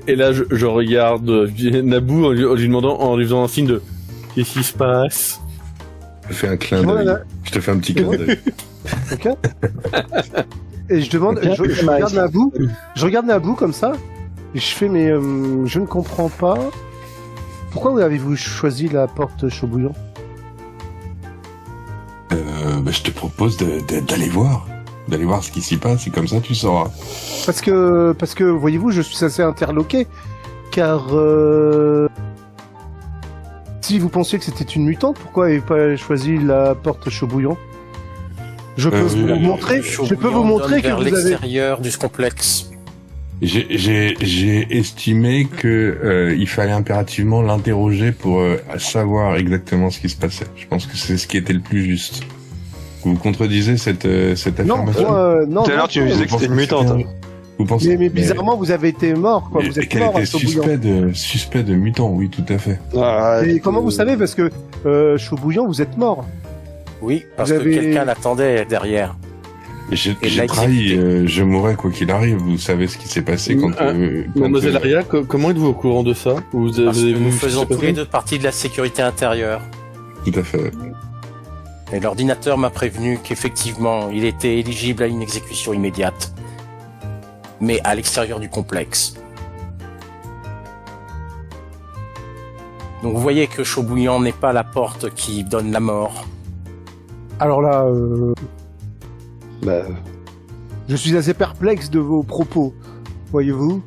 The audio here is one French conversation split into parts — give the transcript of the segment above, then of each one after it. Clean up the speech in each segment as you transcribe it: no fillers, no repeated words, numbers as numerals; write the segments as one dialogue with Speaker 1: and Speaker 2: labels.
Speaker 1: Et là, je regarde Naboo en lui demandant, en lui faisant un signe de qu'est-ce qui se passe.
Speaker 2: Je fais un clin d'œil. Je te fais un petit clin d'œil.
Speaker 3: Ok. Et je demande, je regarde Naboo, comme ça, et je fais mais je ne comprends pas. Pourquoi avez-vous choisi la porte chaud bouillant?
Speaker 2: Je te propose d'aller voir ce qui s'y passe, et comme ça tu sauras.
Speaker 3: Parce que voyez-vous, je suis assez interloqué, car si vous pensiez que c'était une mutante, pourquoi avez-vous pas choisi la porte chaud bouillant? Je peux vous montrer que
Speaker 4: vers
Speaker 3: vous avez
Speaker 4: l'extérieur du complexe.
Speaker 2: J'ai estimé que il fallait impérativement l'interroger pour savoir exactement ce qui se passait. Je pense que c'est ce qui était le plus juste. Vous contredisez cette affirmation?
Speaker 3: Non.
Speaker 5: Tout à l'heure, tu nous disais que c'était une mutante.
Speaker 2: Vous pensez?
Speaker 3: Mais bizarrement, vous avez été mort, quoi. Vous êtes
Speaker 2: qu'elle
Speaker 3: mort à
Speaker 2: était
Speaker 3: chaud bouillant.
Speaker 2: suspect de mutant, oui, tout à fait.
Speaker 3: Et comment vous savez? Parce que chaud bouillant, vous êtes mort.
Speaker 4: Oui, parce que quelqu'un l'attendait derrière.
Speaker 2: J'ai trahi, je mourrai quoi qu'il arrive. Vous savez ce qui s'est passé quand
Speaker 1: Mademoiselle Aria, comment êtes-vous au courant de ça?
Speaker 4: Parce que nous faisons tous les deux partie de la sécurité intérieure.
Speaker 2: Tout à fait.
Speaker 4: Et l'ordinateur m'a prévenu qu'effectivement, il était éligible à une exécution immédiate. Mais à l'extérieur du complexe. Donc vous voyez que chaud bouillant n'est pas la porte qui donne la mort.
Speaker 3: Alors là, je suis assez perplexe de vos propos, voyez-vous.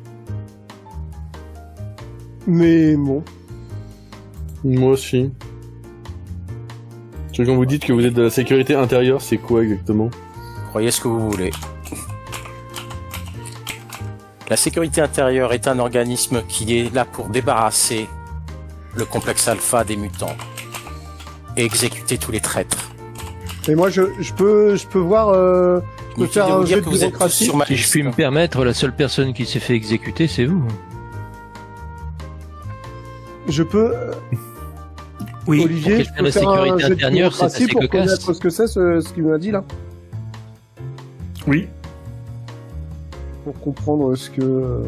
Speaker 3: Mais bon.
Speaker 1: Moi aussi. Quand vous dites que vous êtes de la sécurité intérieure, c'est quoi exactement?
Speaker 4: Croyez ce que vous voulez. La sécurité intérieure est un organisme qui est là pour débarrasser le complexe alpha des mutants et exécuter tous les traîtres.
Speaker 3: Et moi, je peux voir, je peux faire un jet de bureaucratie.
Speaker 6: Si je puis me permettre, la seule personne qui s'est fait exécuter, c'est vous.
Speaker 3: Je peux.
Speaker 6: Oui,
Speaker 3: Olivier, je peux faire un jet de bureaucratie pour connaître ce que c'est, ce qu'il m'a dit là.
Speaker 1: Oui.
Speaker 3: Pour comprendre ce que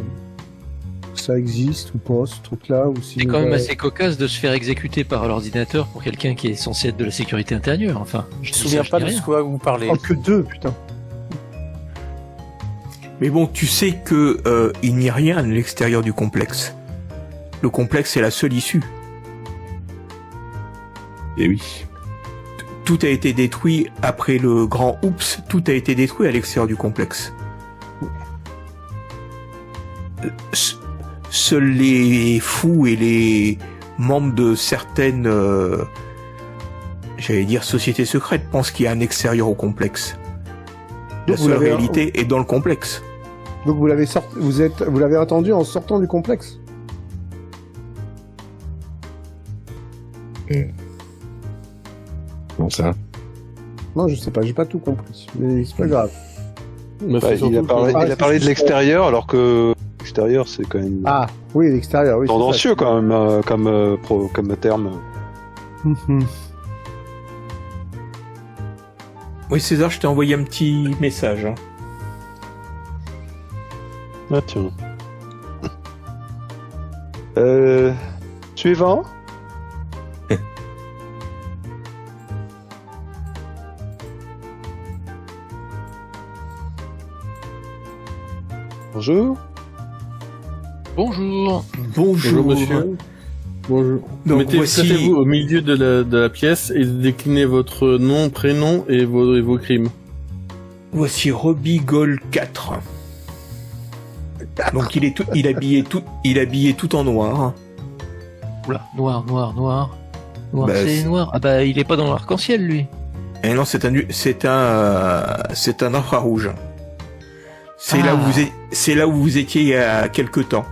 Speaker 3: ça existe ou pas, ce truc-là, ou si.
Speaker 6: C'est quand même assez cocasse de se faire exécuter par l'ordinateur pour quelqu'un qui est censé être de la sécurité intérieure. Enfin,
Speaker 4: je me souviens pas de ce quoi vous parlez.
Speaker 3: Oh, que deux, putain.
Speaker 7: Mais bon, tu sais que il n'y a rien à l'extérieur du complexe. Le complexe est la seule issue.
Speaker 2: Et oui.
Speaker 7: Tout a été détruit après le grand oups. Tout a été détruit à l'extérieur du complexe. Seuls les fous et les membres de certaines, j'allais dire sociétés secrètes, pensent qu'il y a un extérieur au complexe. La seule réalité est dans le complexe.
Speaker 3: Donc vous l'avez attendu en sortant du complexe.
Speaker 2: Comment ça?
Speaker 3: Non, je sais pas, j'ai pas tout compris, mais c'est pas grave.
Speaker 5: Il a parlé de l'extérieur, alors que l'extérieur, c'est quand même.
Speaker 3: Ah, oui, l'extérieur, oui.
Speaker 5: Tendancieux quand même, comme terme.
Speaker 7: Oui, César, je t'ai envoyé un petit message. Hein.
Speaker 5: Ah, tiens. Suivant. Bonjour.
Speaker 6: Bonjour.
Speaker 1: Bonjour monsieur. Bonjour.
Speaker 7: Donc
Speaker 1: Mettez-vous au milieu de la pièce et déclinez votre nom, prénom et vos crimes.
Speaker 7: Voici Robigol 4. Donc il est habillé tout en noir.
Speaker 6: Oula, noir. Noir,
Speaker 7: Bah,
Speaker 6: c'est noir. Ah bah il est pas dans l'arc-en-ciel lui.
Speaker 7: Et non, c'est un infrarouge. C'est là où vous étiez il y a quelque temps.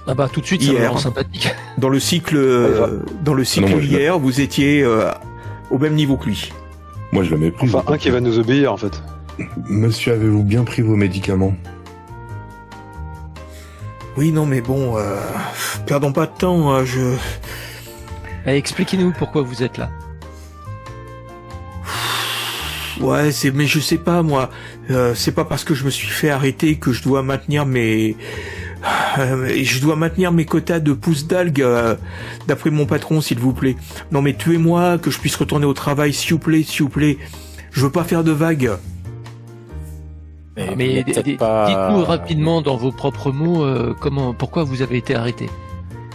Speaker 6: Ah bah tout de suite ça me rend sympathique.
Speaker 7: Dans le cycle hier, vous étiez au même niveau que lui.
Speaker 2: Moi je le méprise.
Speaker 5: Enfin, un qui va nous obéir en fait.
Speaker 2: Monsieur, avez-vous bien pris vos médicaments?
Speaker 7: Oui, non, mais bon, perdons pas de temps.
Speaker 6: Allez, expliquez-nous pourquoi vous êtes là.
Speaker 7: Ouais, mais je sais pas moi. C'est pas parce que je me suis fait arrêter que je dois maintenir Je dois maintenir mes quotas de pousses d'algues, d'après mon patron, s'il vous plaît. Non mais tuez-moi, que je puisse retourner au travail, s'il vous plaît, s'il vous plaît. Je veux pas faire de vagues.
Speaker 6: Mais
Speaker 4: pas...
Speaker 6: dites-nous rapidement dans vos propres mots pourquoi vous avez été arrêté.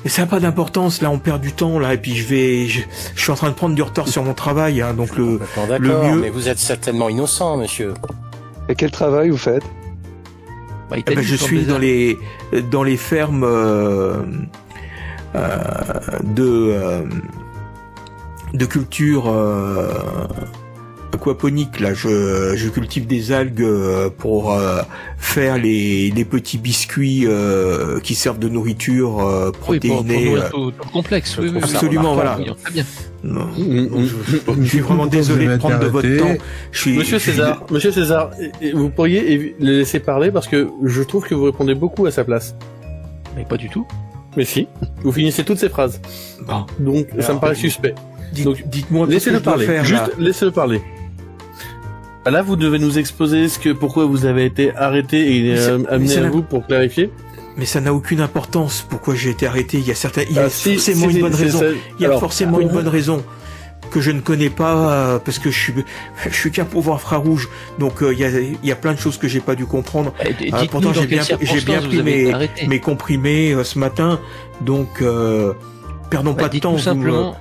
Speaker 7: Et ça n'a pas d'importance, là on perd du temps, là, et puis je suis en train de prendre du retard sur mon travail, hein, donc le mieux...
Speaker 4: mais vous êtes certainement innocent, monsieur.
Speaker 5: Et quel travail vous faites?
Speaker 6: Bah,
Speaker 7: je suis dans les fermes de culture aquaponique. Là, je cultive des algues pour faire les petits biscuits qui servent de nourriture protéinée.
Speaker 6: Pour tout complexe. Oui,
Speaker 7: absolument, voilà.
Speaker 6: Très bien.
Speaker 7: Non. Je suis vraiment désolé de prendre de votre temps.
Speaker 1: Monsieur César, vous pourriez le laisser parler parce que je trouve que vous répondez beaucoup à sa place.
Speaker 6: Mais pas du tout.
Speaker 1: Mais si, vous finissez toutes ces phrases.
Speaker 7: Bon.
Speaker 1: Donc ça me paraît suspect. Donc
Speaker 7: dites-moi,
Speaker 1: laissez-le parler. Laissez-le parler. Là, vous devez nous exposer pourquoi vous avez été arrêté et amené à vous pour clarifier.
Speaker 7: Mais ça n'a aucune importance. Pourquoi j'ai été arrêté? Il y a forcément une bonne raison. Il y a forcément une bonne raison que je ne connais pas parce que je suis qu'un pauvre infrarouge. Donc il y a plein de choses que j'ai pas dû comprendre. Pourtant j'ai bien pris mes comprimés ce matin. Donc perdons pas de temps.
Speaker 6: Tout simplement.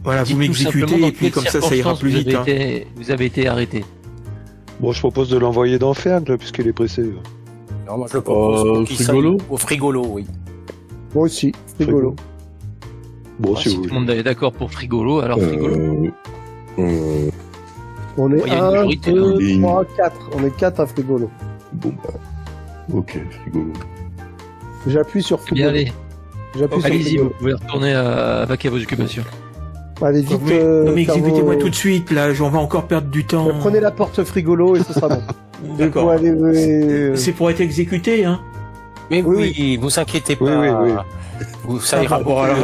Speaker 7: Voilà, vous m'exécutez et puis comme ça ira plus vite.
Speaker 6: Vous avez été arrêté.
Speaker 5: Bon, je propose de l'envoyer dans Fergue, là, puisqu'il est pressé.
Speaker 4: Non, moi je le propose au frigolo, oui.
Speaker 3: Moi aussi, frigolo.
Speaker 5: Bon,
Speaker 6: Si tout le monde est d'accord pour frigolo, alors frigolo.
Speaker 3: On est
Speaker 6: Il y a une
Speaker 3: 1,
Speaker 6: majorité,
Speaker 3: 2, 3, 4. On est 4 à frigolo.
Speaker 2: Bon, bah. Ok, frigolo.
Speaker 3: J'appuie sur
Speaker 6: Bien,
Speaker 3: frigolo.
Speaker 6: allez-y, vous pouvez retourner à vaquer à vos occupations.
Speaker 3: Allez, vite.
Speaker 7: Non mais exécutez-moi tout de suite, là, j'en vais encore perdre du temps.
Speaker 3: Prenez la porte frigolo et ce sera bon.
Speaker 7: D'accord.
Speaker 3: Aller...
Speaker 7: C'est pour être exécuté, hein.
Speaker 4: Mais oui, vous inquiétez pas.
Speaker 5: Oui.
Speaker 4: Ça ira
Speaker 7: bon, alors,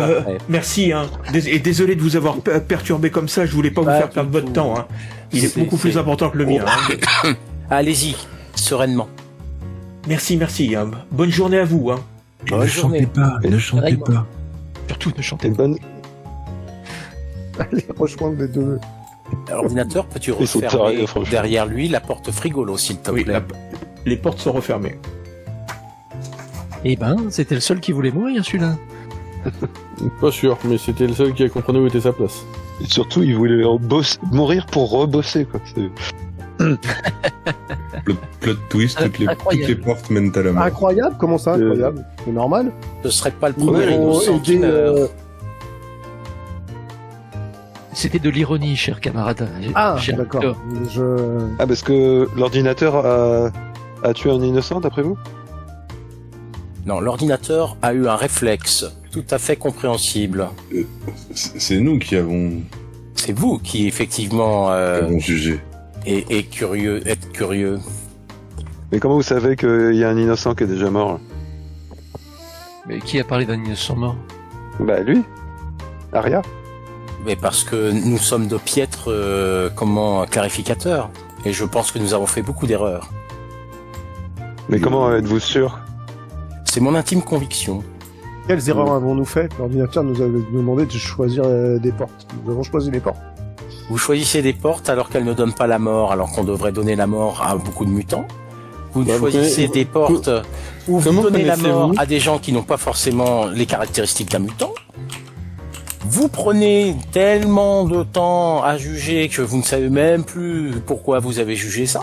Speaker 7: merci, hein. Et désolé de vous avoir perturbé comme ça, je voulais pas vous faire perdre votre temps, hein. Il est beaucoup plus important que le mien. Hein.
Speaker 4: Allez-y, sereinement.
Speaker 7: Merci, hein. Bonne journée à vous, hein.
Speaker 4: Bonne journée.
Speaker 2: Ne chantez pas.
Speaker 6: Surtout, ne chantez
Speaker 5: T'es bonne.
Speaker 3: Allez, rejoindre les deux.
Speaker 4: L'ordinateur, peux-tu
Speaker 5: Ils sont
Speaker 4: refermer
Speaker 5: tarés, franchement.
Speaker 4: derrière lui la porte frigolo, s'il te
Speaker 7: Oui,
Speaker 4: plaît.
Speaker 7: les portes sont refermées.
Speaker 6: Eh ben, c'était le seul qui voulait mourir, celui-là.
Speaker 1: Pas sûr, mais c'était le seul qui a compris où était sa place.
Speaker 5: Et surtout, il voulait mourir pour rebosser, quoi.
Speaker 2: Plot twist, toutes les portes mènent à la mort.
Speaker 3: Incroyable, comment ça, incroyable? C'est normal.
Speaker 4: Ce serait pas le
Speaker 3: Ils
Speaker 4: premier
Speaker 3: vont
Speaker 4: innocent qui
Speaker 3: aider,
Speaker 4: meurt.
Speaker 6: C'était de l'ironie, cher camarade.
Speaker 3: Ah,
Speaker 6: Cher
Speaker 3: d'accord.
Speaker 6: docteur.
Speaker 5: Ah, parce que l'ordinateur a tué un innocent, d'après vous?
Speaker 4: Non, l'ordinateur a eu un réflexe tout à fait compréhensible.
Speaker 2: C'est nous qui avons
Speaker 4: C'est vous qui, effectivement,
Speaker 2: jugé.
Speaker 4: êtes curieux.
Speaker 5: Mais comment vous savez qu'il y a un innocent qui est déjà mort?
Speaker 6: Mais qui a parlé d'un innocent mort?
Speaker 5: Bah, lui. Aria.
Speaker 4: Mais parce que nous sommes de piètres, clarificateurs. Et je pense que nous avons fait beaucoup d'erreurs.
Speaker 5: Mais comment êtes-vous sûr?
Speaker 4: C'est mon intime conviction.
Speaker 3: Quelles erreurs avons-nous fait? L'ordinateur nous avait demandé de choisir des portes. Nous avons choisi les portes.
Speaker 4: Vous choisissez des portes alors qu'elles ne donnent pas la mort, alors qu'on devrait donner la mort à beaucoup de mutants. Vous choisissez des portes où vous donnez la mort à des gens qui n'ont pas forcément les caractéristiques d'un mutant. Vous prenez tellement de temps à juger que vous ne savez même plus pourquoi vous avez jugé ça.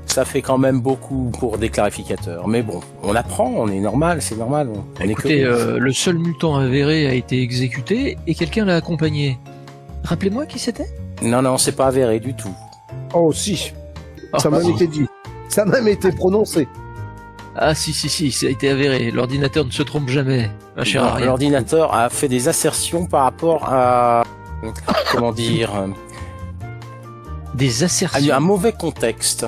Speaker 4: Ça fait quand même beaucoup pour des clarificateurs. Mais bon, on apprend, on est normal, c'est normal. On
Speaker 6: Écoutez,
Speaker 4: est que...
Speaker 6: le seul mutant avéré a été exécuté et quelqu'un l'a accompagné. Rappelez-moi qui c'était?
Speaker 4: Non, c'est pas avéré du tout.
Speaker 3: Oh, si. Ça m'a même été dit. Ça m'a même été prononcé.
Speaker 6: Ah si, ça a été avéré. L'ordinateur ne se trompe jamais, un cher Aria.
Speaker 4: L'ordinateur a fait des assertions par rapport à... comment dire...
Speaker 6: Des assertions.
Speaker 4: un mauvais contexte.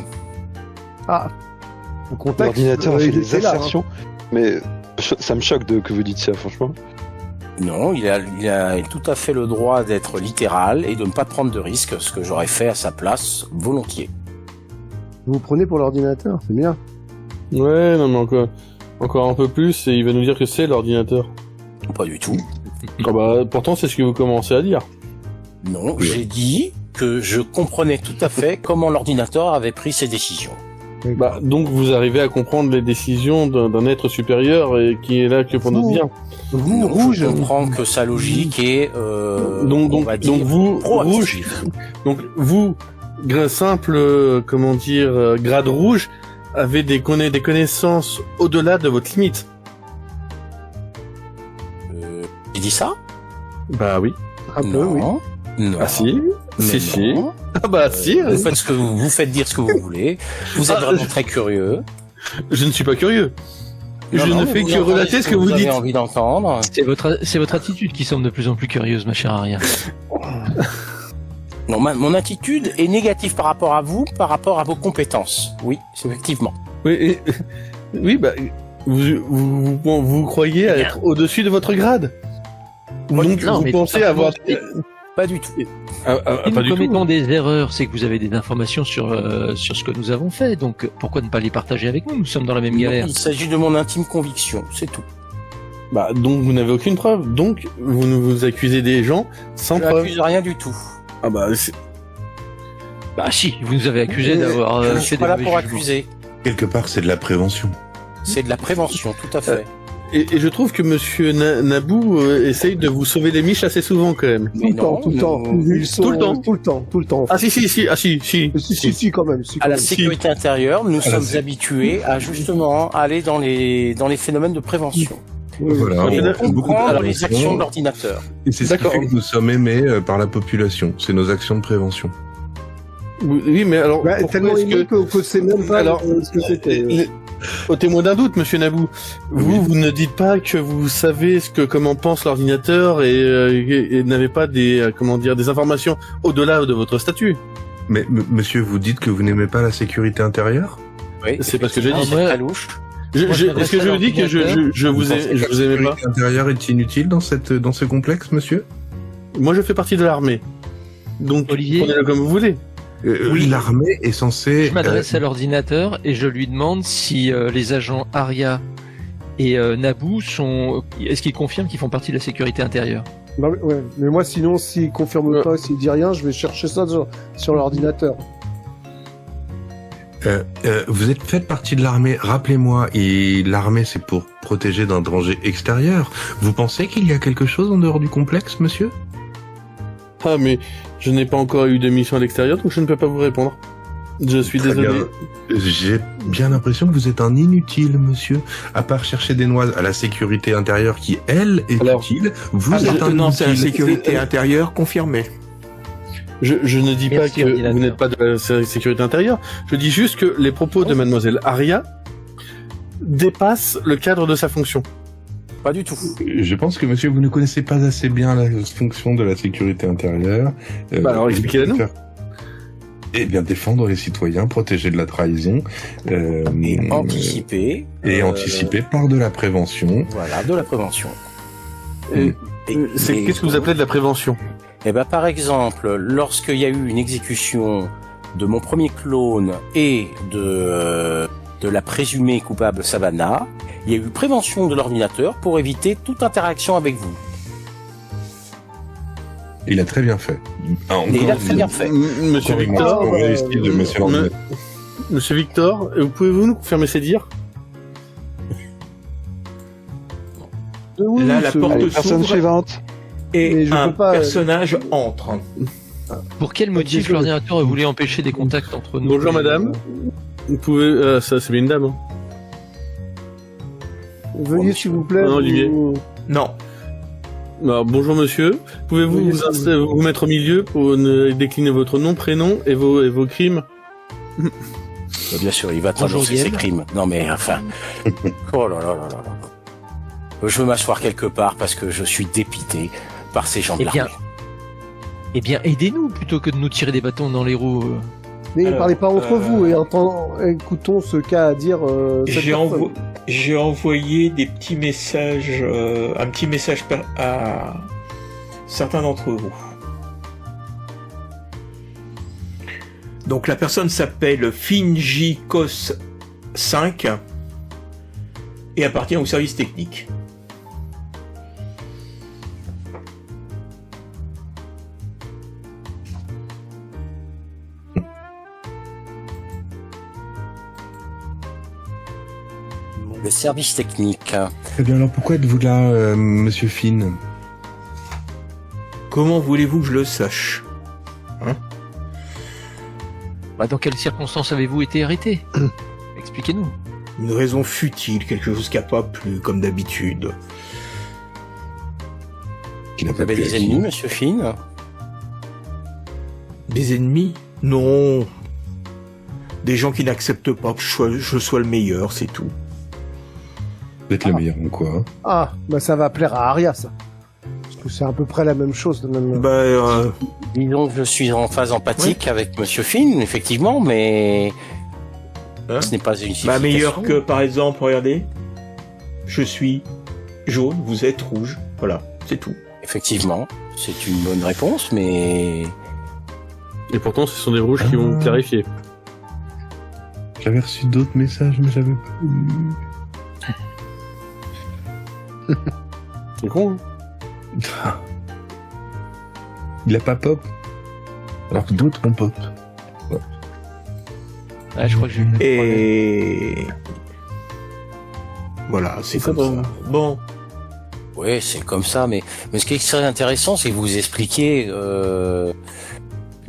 Speaker 3: Ah. Au contexte,
Speaker 5: L'ordinateur a fait
Speaker 3: il
Speaker 5: des
Speaker 3: était là,
Speaker 5: assertions. Mais ça me choque que vous dites ça, franchement.
Speaker 4: Non, il a tout à fait le droit d'être littéral et de ne pas prendre de risques, ce que j'aurais fait à sa place volontiers.
Speaker 3: Vous vous prenez pour l'ordinateur, c'est bien.
Speaker 1: Ouais, non mais encore un peu plus et il va nous dire que c'est l'ordinateur.
Speaker 4: Pas du tout.
Speaker 1: Pourtant, c'est ce que vous commencez à dire.
Speaker 4: Non, j'ai dit que je comprenais tout à fait comment l'ordinateur avait pris ses décisions.
Speaker 1: Donc vous arrivez à comprendre les décisions d'un être supérieur et qui est là que pour notre bien.
Speaker 4: Vous, rouge, je comprends que sa logique est
Speaker 1: donc vous rouge. Donc vous, simple grade rouge, avez des connaissances au-delà de votre limite.
Speaker 4: J'ai dit ça?
Speaker 3: Bah oui. Un peu, oui.
Speaker 4: Non.
Speaker 1: Ah si. Si. Ah bah si.
Speaker 4: Vous faites dire ce que vous voulez. Vous êtes vraiment très curieux.
Speaker 1: Je ne suis pas curieux. Je ne fais que relater ce que vous dites.
Speaker 4: Vous avez envie d'entendre.
Speaker 6: C'est votre attitude qui semble de plus en plus curieuse, ma chère Aria.
Speaker 4: Non, mon attitude est négative par rapport à vous, par rapport à vos compétences. Oui, effectivement.
Speaker 1: Oui, vous croyez être au-dessus de votre grade. Donc vous pensez avoir...
Speaker 4: Pas du tout.
Speaker 6: Si nous commettons des erreurs, c'est que vous avez des informations sur ce que nous avons fait, donc pourquoi ne pas les partager avec nous? Nous sommes dans la même galère.
Speaker 4: Il s'agit de mon intime conviction, c'est tout.
Speaker 1: Donc vous n'avez aucune preuve, donc vous nous accusez des gens sans preuve.
Speaker 4: Je n'accuse rien du tout.
Speaker 6: Si, vous nous avez accusé d'avoir...
Speaker 4: je ne suis pas là pour accuser.
Speaker 2: Quelque part, c'est de la prévention.
Speaker 4: C'est de la prévention, tout à fait.
Speaker 1: Et je trouve que Monsieur Naboo essaye de vous sauver les miches assez souvent quand même.
Speaker 3: Tout le temps.
Speaker 1: Ah si,
Speaker 3: quand même.
Speaker 4: À la sécurité intérieure, nous sommes habitués à justement aller dans les phénomènes de prévention.
Speaker 2: Voilà,
Speaker 4: et comprendre les actions de l'ordinateur.
Speaker 2: Et c'est ce qui fait que nous sommes aimés par la population. C'est nos actions de prévention.
Speaker 1: Oui, mais alors...
Speaker 3: tellement aimé que c'est même pas ce que c'était.
Speaker 1: Au témoin d'un doute, Monsieur Naboo, vous ne dites pas que vous savez comment pense l'ordinateur et n'avez pas des informations au-delà de votre statut.
Speaker 2: Mais monsieur, vous dites que vous n'aimez pas la sécurité intérieure?
Speaker 4: Oui,
Speaker 1: c'est parce que je dis.
Speaker 4: C'est très louche.
Speaker 1: Est-ce que je vous dis que je vous aimais pas? La
Speaker 2: sécurité intérieure est inutile dans ce complexe, monsieur?
Speaker 1: Moi, je fais partie de l'armée. Donc, prenez-le comme vous voulez.
Speaker 2: Oui, l'armée est censée...
Speaker 6: Je m'adresse à l'ordinateur et je lui demande si les agents Aria et Naboo sont... Est-ce qu'ils confirment qu'ils font partie de la sécurité intérieure?
Speaker 3: Ouais, mais moi sinon, s'il confirme pas, s'il dit rien, je vais chercher ça sur l'ordinateur.
Speaker 2: Vous faites partie de l'armée, rappelez-moi, et l'armée c'est pour protéger d'un danger extérieur. Vous pensez qu'il y a quelque chose en dehors du complexe, monsieur?
Speaker 1: Ah, mais je n'ai pas encore eu de mission à l'extérieur, donc je ne peux pas vous répondre. Je suis désolé.
Speaker 2: J'ai bien l'impression que vous êtes un inutile, monsieur. À part chercher des noix à la sécurité intérieure qui, elle, est utile, vous êtes un inutile.
Speaker 7: À la sécurité intérieure confirmée.
Speaker 1: Je ne dis pas que vous n'êtes pas de la sécurité intérieure. Je dis juste que les propos de mademoiselle Aria dépassent le cadre de sa fonction.
Speaker 4: Pas du tout.
Speaker 2: Je pense que monsieur, vous ne connaissez pas assez bien la fonction de la sécurité intérieure.
Speaker 1: Alors expliquez-la-nous.
Speaker 2: Eh bien, défendre les citoyens, protéger de la trahison.
Speaker 4: Et anticiper.
Speaker 2: Et anticiper par de la prévention.
Speaker 4: Voilà, de la prévention.
Speaker 1: Qu'est-ce que vous appelez de la prévention?
Speaker 4: Par exemple, lorsqu'il y a eu une exécution de mon premier clone et de la présumée coupable Savannah, il y a eu prévention de l'ordinateur pour éviter toute interaction avec vous.
Speaker 2: Il a très bien fait.
Speaker 4: Il a très bien fait.
Speaker 1: Monsieur Victor, Monsieur Victor, pouvez-vous nous confirmer ces dires?
Speaker 7: Là, la porte s'ouvre.
Speaker 5: Personne suivante.
Speaker 7: Et un personnage entre.
Speaker 6: Pour quel motif l'ordinateur voulait empêcher des contacts entre nous?
Speaker 1: Bonjour madame. Vous pouvez... ça c'est bien une dame.
Speaker 3: Veuillez s'il vous plaît.
Speaker 1: Non, Olivier.
Speaker 7: Non.
Speaker 1: Alors, bonjour monsieur. Pouvez-vous vous mettre au milieu pour décliner votre nom, prénom et vos crimes?
Speaker 4: Bien sûr, il va t'annoncer ses crimes. Non mais enfin... Oh là là là là là. Je veux m'asseoir quelque part parce que je suis dépité par ces gens de l'armée.
Speaker 6: Eh bien, aidez-nous plutôt que de nous tirer des bâtons dans les roues.
Speaker 3: Mais parlez pas entre vous et écoutons ce qu'a à dire.
Speaker 7: J'ai envoyé des petits messages, un petit message à certains d'entre vous. Donc la personne s'appelle Finjikos 5 et appartient au service technique.
Speaker 4: Le service technique.
Speaker 2: Très bien, alors pourquoi êtes-vous là, monsieur Finn?
Speaker 7: Comment voulez-vous que je le sache?
Speaker 6: Dans quelles circonstances avez-vous été arrêté? Expliquez-nous.
Speaker 7: Une raison futile, quelque chose qui n'a pas plu, comme d'habitude.
Speaker 4: Vous avez des ennemis, monsieur Finn?
Speaker 7: Des ennemis? Non. Des gens qui n'acceptent pas que je sois le meilleur, c'est tout.
Speaker 2: Vous êtes le meilleur en quoi?
Speaker 3: Ah, bah ça va plaire à Arya, ça. Parce que c'est à peu près la même chose.
Speaker 4: Disons que je suis en phase empathique avec monsieur Finn, effectivement, mais ce n'est pas une justification.
Speaker 7: Meilleur que, par exemple, regardez, je suis jaune, vous êtes rouge. Voilà, c'est tout.
Speaker 4: Effectivement, c'est une bonne réponse, mais...
Speaker 1: Et pourtant, ce sont des rouges qui vont clarifier.
Speaker 2: J'avais reçu d'autres messages, mais j'avais pas eu...
Speaker 1: C'est con,
Speaker 2: hein. Il a pas pop. Alors que d'autres ont pop. Ouais.
Speaker 6: Ah, je crois que j'ai...
Speaker 7: Et... Voilà, c'est comme ça. Bon.
Speaker 4: Oui, c'est comme ça, mais ce qui est très intéressant, c'est que vous expliquez...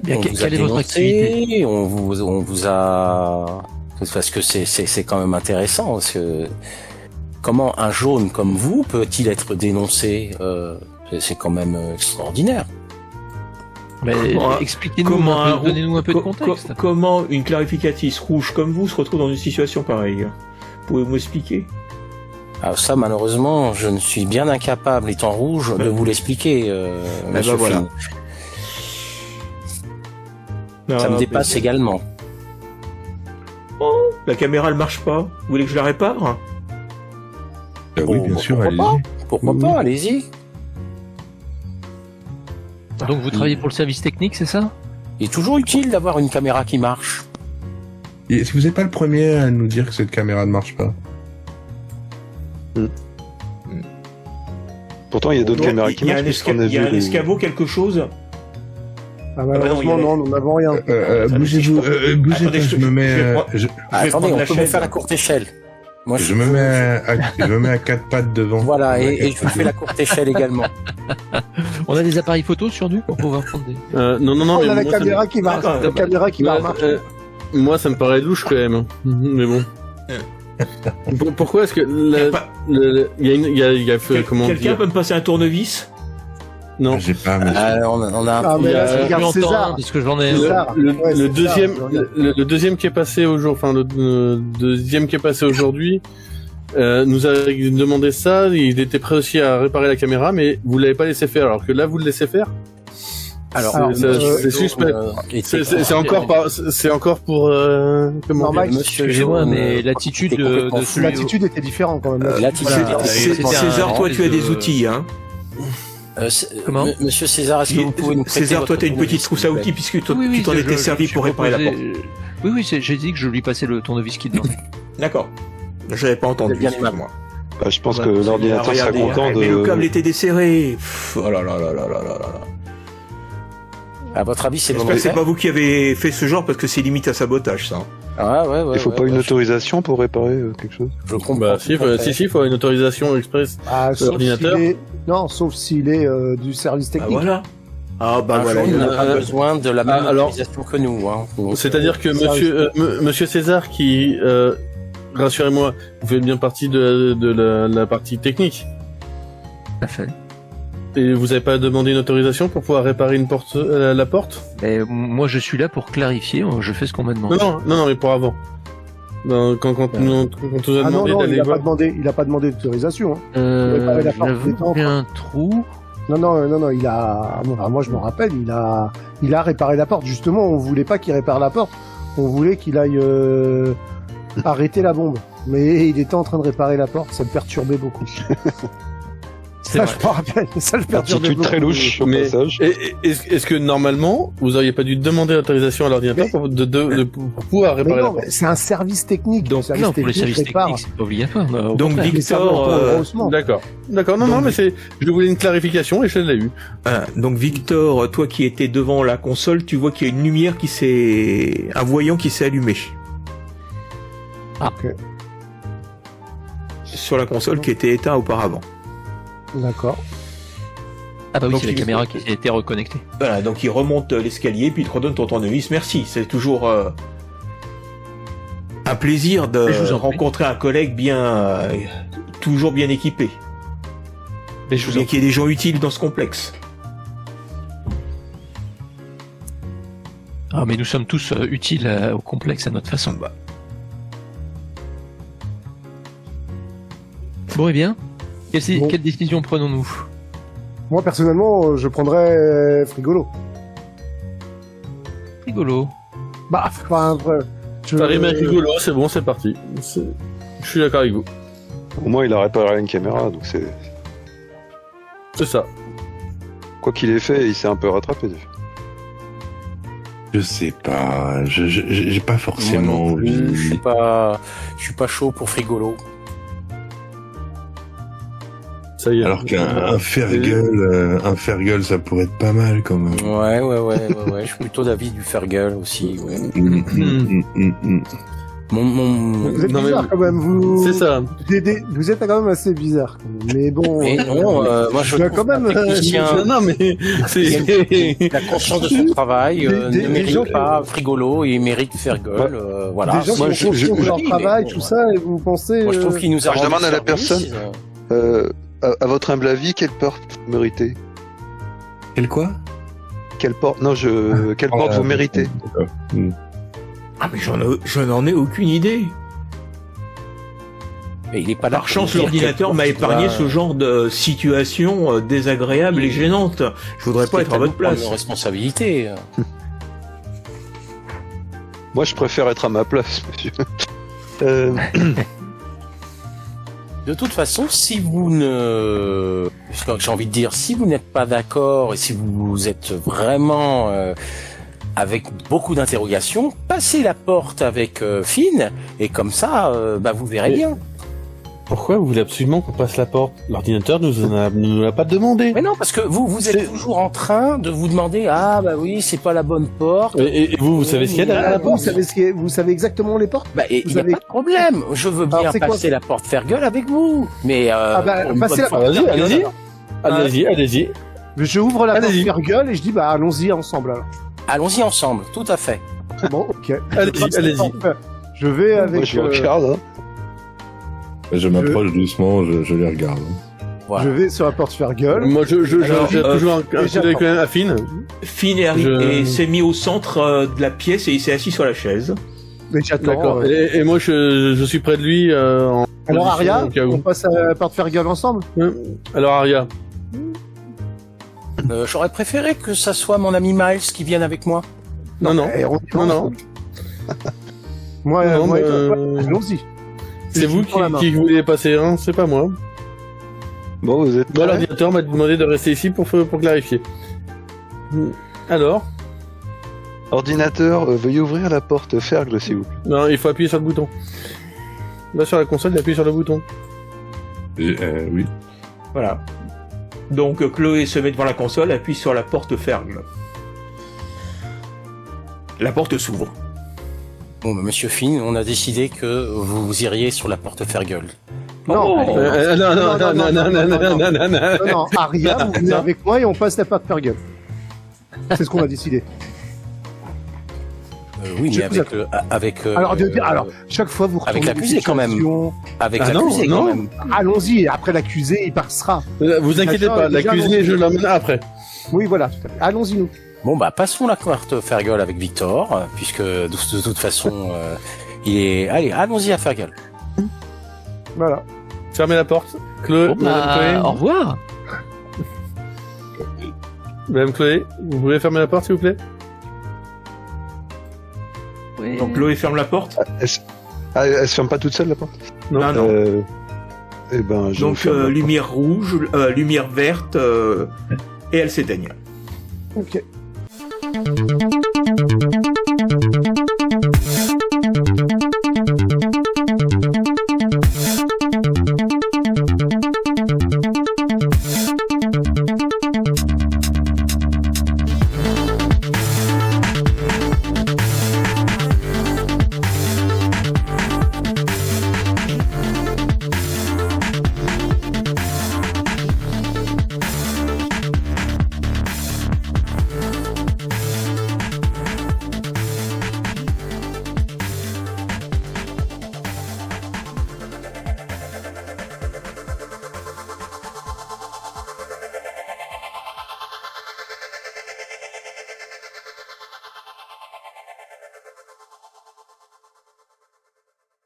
Speaker 6: Bien, quelle est votre activité?
Speaker 4: On vous a... Parce que c'est quand même intéressant, parce que... Comment un jaune comme vous peut-il être dénoncé? C'est quand même extraordinaire.
Speaker 6: Mais expliquez-nous, donnez-nous un peu de contexte.
Speaker 7: Comment une clarificatrice rouge comme vous se retrouve dans une situation pareille? Pouvez-vous m'expliquer?
Speaker 4: Alors ça, malheureusement, je ne suis bien incapable, étant rouge, de vous l'expliquer, monsieur Finn. Ça me dépasse également.
Speaker 7: Oh, la caméra elle marche pas. Vous voulez que je la répare?
Speaker 2: Oui, bien sûr, allez-y.
Speaker 4: Pourquoi pas, allez-y.
Speaker 6: Donc vous travaillez pour le service technique, c'est ça?
Speaker 4: Il est toujours utile d'avoir une caméra qui marche.
Speaker 2: Et est-ce que vous n'êtes pas le premier à nous dire que cette caméra ne marche pas?
Speaker 5: Pourtant, il y a d'autres caméras qui marchent.
Speaker 7: Il y a un escabeau, quelque chose?
Speaker 3: Malheureusement, non, nous n'avons rien.
Speaker 2: Bougez-vous, bougez, je me mets...
Speaker 4: Attendez, on peut vous faire la courte échelle. Moi,
Speaker 2: je me mets à quatre pattes devant.
Speaker 4: Voilà, et je vous fais la courte échelle également.
Speaker 6: On a des appareils photos sur nous pour pouvoir prendre des...
Speaker 1: Non,
Speaker 3: on a la caméra qui marche. La caméra qui marche.
Speaker 1: Moi, ça me paraît louche quand même. Mais bon. Pourquoi est-ce que
Speaker 7: quelqu'un peut me passer un tournevis?
Speaker 1: Non,
Speaker 2: j'ai pas. Mais
Speaker 1: on a.
Speaker 3: Regarde César,
Speaker 6: parce que j'en ai.
Speaker 1: Le deuxième qui est passé deuxième qui est passé aujourd'hui nous a demandé ça. Il était prêt aussi à réparer la caméra, mais vous l'avez pas laissé faire. Alors que là, vous le laissez faire.
Speaker 4: Alors,
Speaker 1: c'est suspect. C'est encore pour comment
Speaker 3: normal,
Speaker 1: dire,
Speaker 3: monsieur.
Speaker 6: Excusez-moi, mais l'attitude
Speaker 3: l'attitude était différente quand même.
Speaker 7: César, toi, tu as des outils, hein.
Speaker 6: Comment?
Speaker 4: Monsieur César, est-ce que vous pouvez nous prêter
Speaker 7: César, toi, t'as une petite trousse à outils puisque tu t'en étais servi pour réparer la porte.
Speaker 6: Oui, j'ai dit que je lui passais le tournevis qui demandait.
Speaker 7: D'accord. Je n'avais pas entendu.
Speaker 4: Excusez-moi.
Speaker 5: Je pense que l'ordinateur sera content de...
Speaker 7: Mais le câble était desserré. Oh là là là là là là là.
Speaker 4: À votre avis, c'est bon.
Speaker 7: J'espère que c'est pas vous qui avez fait ce genre parce que c'est limite à sabotage, ça.
Speaker 4: Ouais.
Speaker 5: Il faut pas une autorisation pour réparer quelque chose?
Speaker 1: Je comprends. Bah, si, il faut une autorisation express de l'ordinateur.
Speaker 3: Non, sauf s'il est du service technique.
Speaker 7: Voilà.
Speaker 4: Voilà. Il n'a pas besoin de la même autorisation que nous. Hein.
Speaker 1: C'est-à-dire que monsieur César, qui, rassurez-moi, vous faites bien partie de la partie technique.
Speaker 6: Tout à fait.
Speaker 1: Et vous n'avez pas demandé une autorisation pour pouvoir réparer la porte?
Speaker 6: Moi, je suis là pour clarifier. Je fais ce qu'on m'a demandé.
Speaker 1: Non, mais pour avant. Quand on nous a demandé d'aller voir.
Speaker 3: Il a pas demandé d'autorisation. Hein.
Speaker 6: J'avoue un trou.
Speaker 3: Non, il a. Moi, je me rappelle, il a réparé la porte. Justement, on voulait pas qu'il répare la porte. On voulait qu'il aille arrêter la bombe. Mais il était en train de réparer la porte. Ça me perturbait beaucoup. Ça, je me rappelle. Ça le perturbe
Speaker 5: Attitude très louche au passage.
Speaker 1: Est-ce que normalement, vous auriez pas dû demander l'autorisation à l'ordinateur pour pouvoir réparer la porte?
Speaker 3: C'est un service technique.
Speaker 6: Donc, non, pour les services techniques, c'est pas obligatoire.
Speaker 7: Donc, Victor,
Speaker 1: D'accord. Non, mais je voulais une clarification et je l'ai eu.
Speaker 7: donc Victor, toi qui étais devant la console, tu vois qu'il y a une lumière un voyant qui s'est allumé.
Speaker 3: Ok.
Speaker 7: Sur la console qui était éteinte auparavant.
Speaker 3: D'accord.
Speaker 6: Ah bah oui,
Speaker 7: Donc,
Speaker 6: c'est la caméra qui a été reconnectée.
Speaker 7: Voilà, donc il remonte l'escalier, puis il te redonne ton tournevis. Merci, c'est toujours un plaisir de rencontrer un collègue toujours bien équipé.
Speaker 6: Mais je vous
Speaker 7: Bien qu'il y ait des gens utiles dans ce complexe.
Speaker 6: Ah, mais nous sommes tous utiles au complexe à notre façon. Bon, et bien, quelle décision prenons-nous?
Speaker 3: Moi, personnellement, je prendrais Frigolo.
Speaker 6: Rigolo.
Speaker 3: Bah, enfin,
Speaker 1: Ça rime avec rigolo, c'est bon, c'est parti. Je suis d'accord avec vous.
Speaker 5: Au moins, il a réparé une caméra, donc c'est...
Speaker 1: C'est ça.
Speaker 5: Quoi qu'il ait fait, il s'est un peu rattrapé.
Speaker 2: Je sais pas, j'ai pas forcément
Speaker 4: Moi non plus,
Speaker 2: envie.
Speaker 4: je suis pas chaud pour Frigolo.
Speaker 1: Ça y est.
Speaker 2: Alors qu'un Fergal, ça pourrait être pas mal quand même.
Speaker 4: Ouais, je suis plutôt d'avis du Fergal aussi. Ouais.
Speaker 3: Vous êtes bizarre quand même, vous.
Speaker 1: C'est ça.
Speaker 3: Vous êtes quand même assez bizarre. Mais bon.
Speaker 4: Mais non, moi je
Speaker 3: dois
Speaker 4: trouve
Speaker 3: quand même.
Speaker 4: qu'un technicien,
Speaker 1: Non, mais c'est.
Speaker 4: la conscience de son travail ne
Speaker 3: des
Speaker 4: mérite
Speaker 3: gens
Speaker 4: pas Frigolo, il mérite Fergal. Voilà.
Speaker 3: Des gens
Speaker 5: Moi,
Speaker 3: qui ont confiance dans leur
Speaker 4: mais
Speaker 3: travail,
Speaker 4: bon,
Speaker 3: tout ça, et vous pensez.
Speaker 4: Moi je trouve qu'il nous a
Speaker 5: Moi, je
Speaker 4: rendu
Speaker 5: demande à la
Speaker 4: service.
Speaker 5: À votre humble avis, quelle porte vous méritez?
Speaker 2: Quel quoi?
Speaker 5: Quelle porte? Non, quelle porte vous méritez?
Speaker 7: Ah, mais je n'en ai aucune idée.
Speaker 4: Mais il est pas là.
Speaker 7: Par chance, l'ordinateur m'a épargné ce genre de situation désagréable et gênante. Je voudrais pas être à votre place.
Speaker 4: Responsabilité.
Speaker 5: Moi, je préfère être à ma place, monsieur.
Speaker 4: De toute façon, si vous ne, j'ai envie de dire, si vous n'êtes pas d'accord et si vous êtes vraiment avec beaucoup d'interrogations, passez la porte avec Finn et comme ça, vous verrez bien.
Speaker 1: Pourquoi vous voulez absolument qu'on passe la porte? L'ordinateur nous l'a pas demandé.
Speaker 4: Mais non, parce que vous êtes toujours en train de vous demander, oui, c'est pas la bonne porte.
Speaker 1: Et vous savez ce qu'il y a derrière la porte?
Speaker 3: Vous savez exactement les portes?
Speaker 4: Il n'y a pas de problème. Je veux bien passer la porte Fergal avec vous. Mais,
Speaker 3: passez la porte.
Speaker 1: Allez-y.
Speaker 3: Je ouvre la porte Fergal et je dis, allons-y ensemble, alors.
Speaker 4: Allons-y ensemble, tout à fait.
Speaker 3: Bon, ok.
Speaker 1: Allez-y.
Speaker 3: Je vais avec.
Speaker 5: Moi, je regarde,
Speaker 2: Je m'approche doucement, je les regarde.
Speaker 4: Voilà.
Speaker 3: Je vais sur la porte Fergal.
Speaker 1: Moi, j'ai toujours un coup d'œil quand même à Finn.
Speaker 7: Finn est arrivé et s'est mis au centre de la pièce et il s'est assis sur la chaise.
Speaker 3: Mais j'attends.
Speaker 1: D'accord. Et moi, je suis près de lui.
Speaker 3: Alors, Aria, on passe à la porte Fergal ensemble?
Speaker 1: Alors, Aria.
Speaker 4: J'aurais préféré que ça soit mon ami Miles qui vienne avec moi.
Speaker 1: Non. Moi,
Speaker 3: allons-y.
Speaker 1: C'est vous qui voulez passer, hein, c'est pas moi.
Speaker 5: Bon, vous êtes.
Speaker 1: L'ordinateur m'a demandé de rester ici pour clarifier. Alors?
Speaker 5: Ordinateur, veuillez ouvrir la porte Fergal, s'il vous plaît.
Speaker 1: Non, il faut appuyer sur le bouton. Là, sur la console, il appuie sur le bouton.
Speaker 2: Oui.
Speaker 7: Voilà. Donc Chloé se met devant la console, appuie sur la porte Fergal. La porte s'ouvre.
Speaker 4: Bon, monsieur Finn, on a décidé que vous iriez sur la porte Fergal.
Speaker 3: Non,
Speaker 1: non.
Speaker 3: Non, Aria, vous venez avec moi et on passe la porte Fergal. C'est ce qu'on a décidé.
Speaker 4: Oui, mais avec
Speaker 3: alors, chaque fois vous
Speaker 4: avec
Speaker 3: retournez
Speaker 4: l'accusé quand même. Avec l'accusé quand même.
Speaker 3: Allons-y, après l'accusé, il passera.
Speaker 1: Vous inquiétez pas, l'accusé, je l'emmène après.
Speaker 3: Oui, voilà, tout à fait. Allons-y, nous.
Speaker 4: Bon, passons la porte Fergal avec Victor, puisque de toute façon, il est... Allez, allons-y à Fergal.
Speaker 3: Voilà.
Speaker 1: Fermez la porte. Chloé,
Speaker 6: au revoir.
Speaker 1: Madame Chloé, vous pouvez fermer la porte, s'il vous plaît?
Speaker 6: Oui.
Speaker 7: Donc Chloé ferme la porte.
Speaker 5: Elle se ferme pas toute seule, la porte?
Speaker 1: Non.
Speaker 5: Eh ben,
Speaker 7: donc lumière rouge, lumière verte, et elle s'éteigne.
Speaker 3: Ok.